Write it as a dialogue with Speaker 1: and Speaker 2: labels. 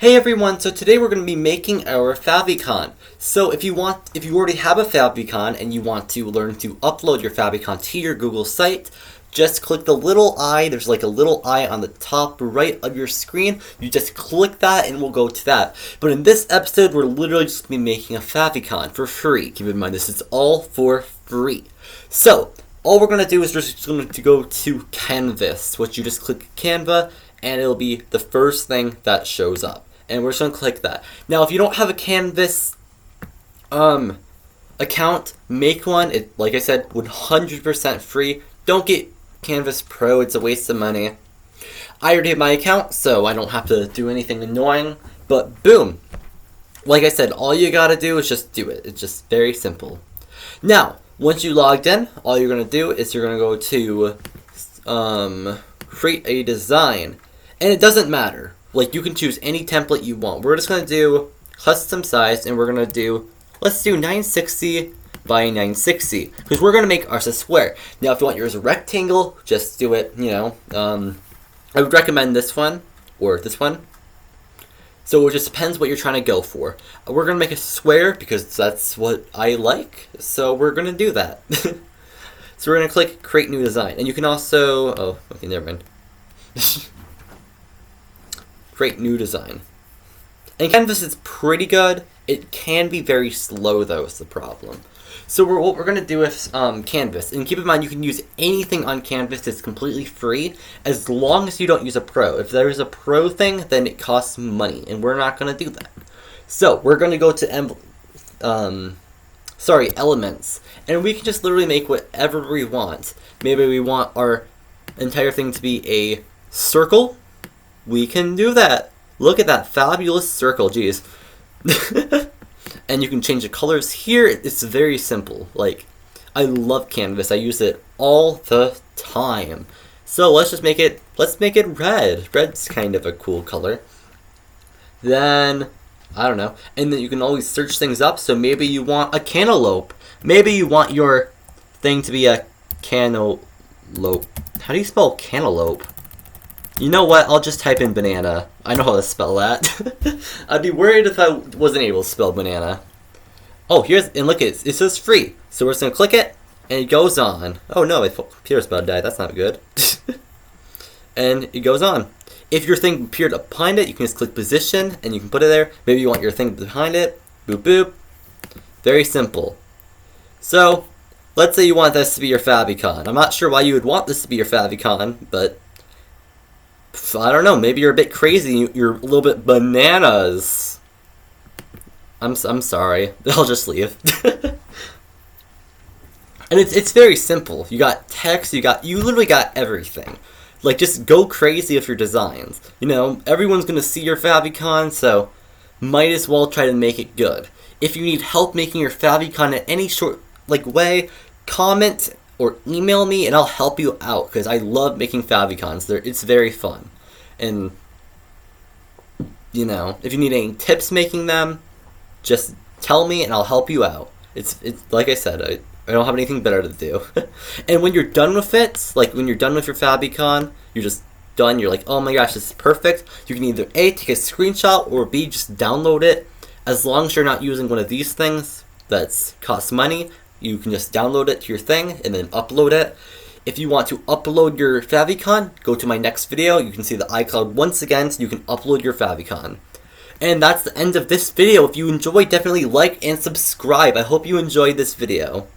Speaker 1: Hey everyone, so today we're going to be making our Favicon. So if you already have a Favicon and you want to learn to upload your Favicon to your Google site, just click the little eye. There's like a little eye on the top right of your screen. You just click that and we'll go to that. But in this episode, we're literally just going to be making a Favicon for free. Keep in mind, this is all for free. So all we're going to do is just going to go to Canvas, which you just click Canva, and it'll be the first thing that shows up. And we're just going to click that. Now, if you don't have a Canvas account, make one. Like I said, 100% free. Don't get Canvas Pro. It's a waste of money. I already have my account, so I don't have to do anything annoying. But boom. Like I said, all you got to do is just do it. It's just very simple. Now, once you logged in, all you're going to do is you're going to go to create a design. And it doesn't matter. Like, you can choose any template you want. We're just going to do custom size, and we're going to do, let's do 960 by 960, because we're going to make ours a square. Now, if you want yours a rectangle, just do it, I would recommend this one, or this one. So it just depends what you're trying to go for. We're going to make a square, because that's what I like, so we're going to do that. So we're going to click Create New Design, and you can also, oh, okay, never mind. Create New Design. And Canvas is pretty good. It can be very slow, though, is the problem. So what we're going to do with Canvas, and keep in mind you can use anything on Canvas. It's completely free, as long as you don't use a pro. If there is a pro thing, then it costs money, and we're not going to do that. So we're going to go to Elements, and we can just literally make whatever we want. Maybe we want our entire thing to be a circle. We can do that. Look at that fabulous circle, geez. And you can change the colors here. It's very simple. Like, I love Canvas. I use it all the time. So let's make it red. Red's kind of a cool color. Then, I don't know. And then you can always search things up. So maybe you want a cantaloupe. Maybe you want your thing to be a cantaloupe. How do you spell cantaloupe? You know what? I'll just type in banana. I know how to spell that. I'd be worried if I wasn't able to spell banana. Oh, and look, it says free. So we're just going to click it, and it goes on. Oh no, my computer's about to die. That's not good. And it goes on. If your thing appeared behind it, you can just click position, and you can put it there. Maybe you want your thing behind it. Boop, boop. Very simple. So, let's say you want this to be your Favicon. I'm not sure why you would want this to be your Favicon, but I don't know, maybe you're a bit crazy, you're a little bit bananas. I'm sorry, I'll just leave. And it's very simple. You got text, you literally got everything. Like, just go crazy with your designs. You know, everyone's gonna see your Favicon, so might as well try to make it good. If you need help making your Favicon in any way, comment or email me and I'll help you out, because I love making Favicons. It's very fun. And, if you need any tips making them, just tell me and I'll help you out. It's like I said, I don't have anything better to do. And when you're done with it, like when you're done with your Favicon, you're just done, you're like, oh my gosh, this is perfect. You can either A, take a screenshot, or B, just download it. As long as you're not using one of these things that costs money, you can just download it to your thing and then upload it. If you want to upload your Favicon, go to my next video. You can see the iCloud once again, so you can upload your Favicon. And that's the end of this video. If you enjoyed, definitely like and subscribe. I hope you enjoyed this video.